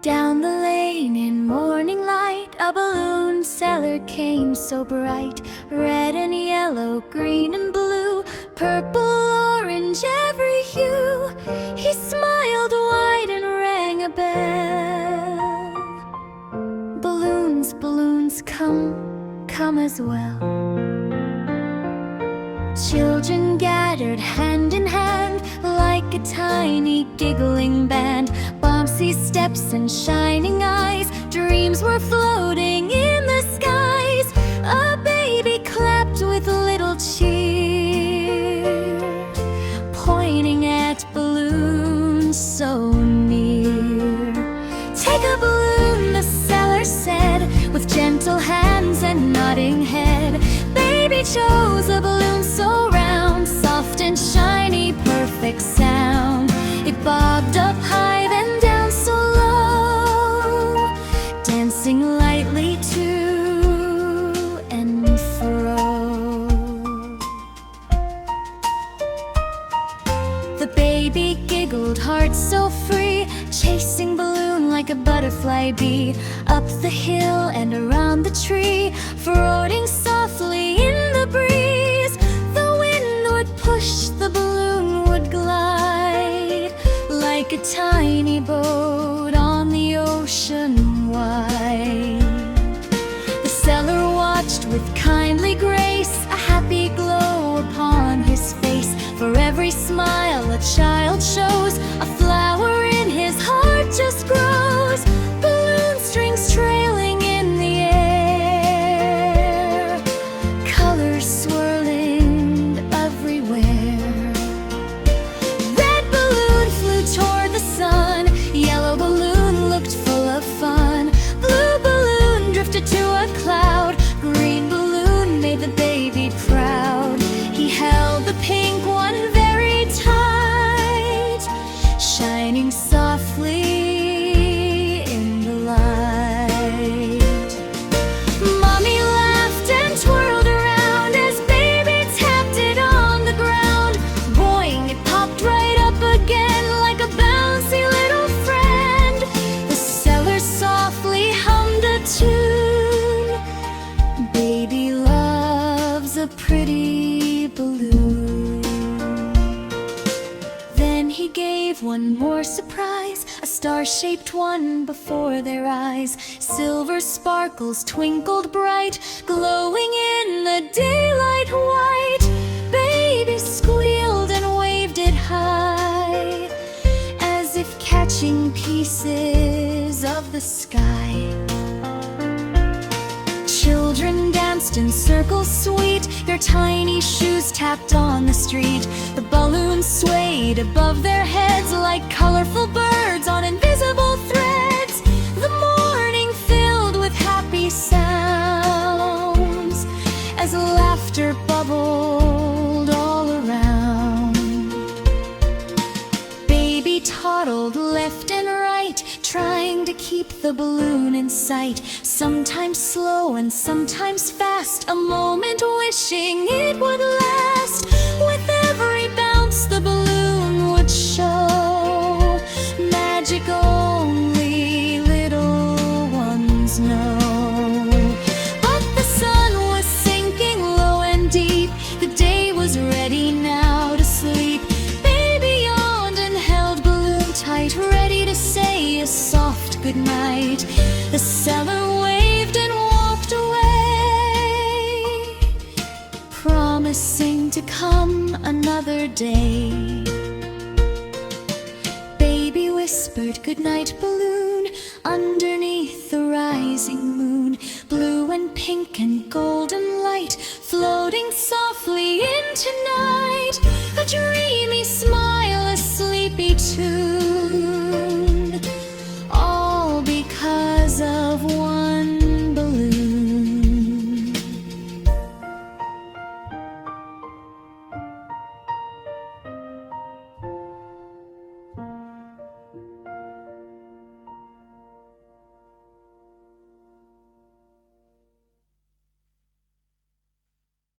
Down the lane in morning light, a balloon seller came so bright. Red and yellow, green and blue, purple, orange, every hue. He smiled wide and rang a bell. Balloons, balloons, come, come as well. Children gathered hand in hand, like a tiny giggling band. Bouncy steps and shining eyes, dreams were floating in the skies. A baby clapped with little cheer, pointing at balloons so near. Take a balloon, the seller said, with gentle hands and nodding head. Baby chose a balloon so round, soft and shiny, perfect sound. It bobbed up high, then down so low, dancing lightly to and fro. The baby giggled, heart so free, chasing balloon like a butterfly bee. Up the hill and around the tree, floating softly in the breeze. The wind would push, the balloon would glide, like a tiny boat on the ocean wide. The seller watched with kindly grace, a happy glow upon his face. For every smile a child shows, a flower in his heart just grows. Balloon strings trailing in the air, colors swirling everywhere. Red balloon flew toward the sun, yellow balloon looked full of fun. Blue balloon drifted to a cloud, green balloon made the baby proud. He held the pink one very tight, shining softly in the light. Mommy laughed and twirled around as baby tapped it on the ground. Boing, it popped right up again like a bouncy little friend. The seller softly hummed a tune. Baby loves a pretty balloon. Then he gave one more surprise, a star-shaped one before their eyes. Silver sparkles twinkled bright, glowing in the daylight white. Baby squealed and waved it high, as if catching pieces of the sky. Children danced in circles sweet, their tiny shoes tapped on the street. The balloons swayed above their heads like colorful birds on invisible threads. The morning filled with happy sounds, as laughter bubbled all around. Baby toddled left and right, trying to keep the balloon in sight. Sometimes slow and sometimes fast, a moment wishing it would last. With every bounce the balloon would show magic only little ones know. But the sun was sinking low and deep, the day was ready now to sleep. Baby yawned and held balloon tight, ready to say a soft goodnight. The seller waved and walked away, promising to come another day. Baby whispered goodnight balloon underneath the rising moon. Blue and pink and golden light floating softly